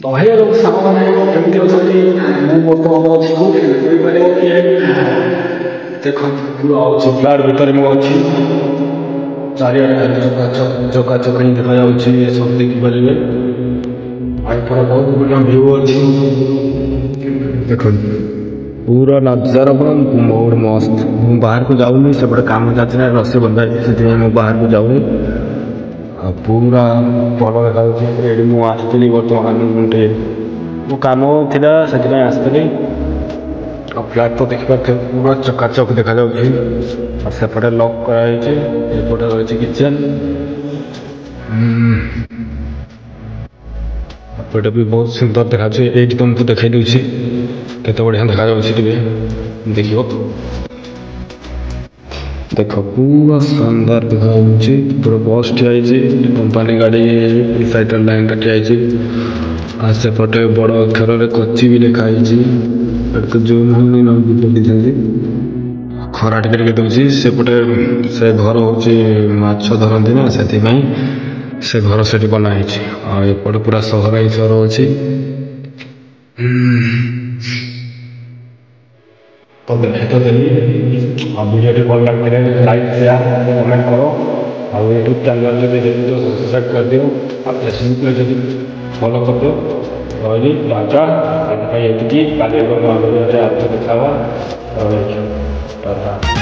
तो हेलो सामने केमती अछंती मु वर्तमान अछि को परिवार के देखो पूरा अछि फ्लैट भीतर मु अछि चारियाडे चका चकनी देखा जाउछि सब देखि परिबे आइ पर बहुत बढ़िया व्यू अछि देखो पूरा नजारा पूरा बहुत मस्त मु बाहर को जाउनी से बड़ा काम जाति ना रस्सी बंधा से मु बाहर को जाउनी पूरा भल देखा एडी मु आसली बर्तमान गोटे मो काम थिला से आसली फ्लैट तो देखा पूरा चकाचक देखा और सेपटे लॉक करापटे रही किचेन एपटे भी बहुत सुंदर देखा ये तुमको देखा दूसरी केत बढ़िया देखा देख देख पूरा शानदार देखा पूरा बस ठिया कंपानी गाड़ी साइड लाइन ठिया सेपटे बड़ अक्षर में कच्ची भी लिखाई तो जूम खरा टे दूसरी सेपटे से घर हूँ माछ धरती ना से घर से बनाई एपटे पूरा सहर हिसाब अच्छी तो देखे तो देली वीडियो भल लगे लाइक शेयर कमेंट करो और यूट्यूब चैनल जो तो सब्सक्राइब कर दियो और फेसबुक में जो फॉलो कर दियो रही टाटा ये काले आपको देखा टाटा।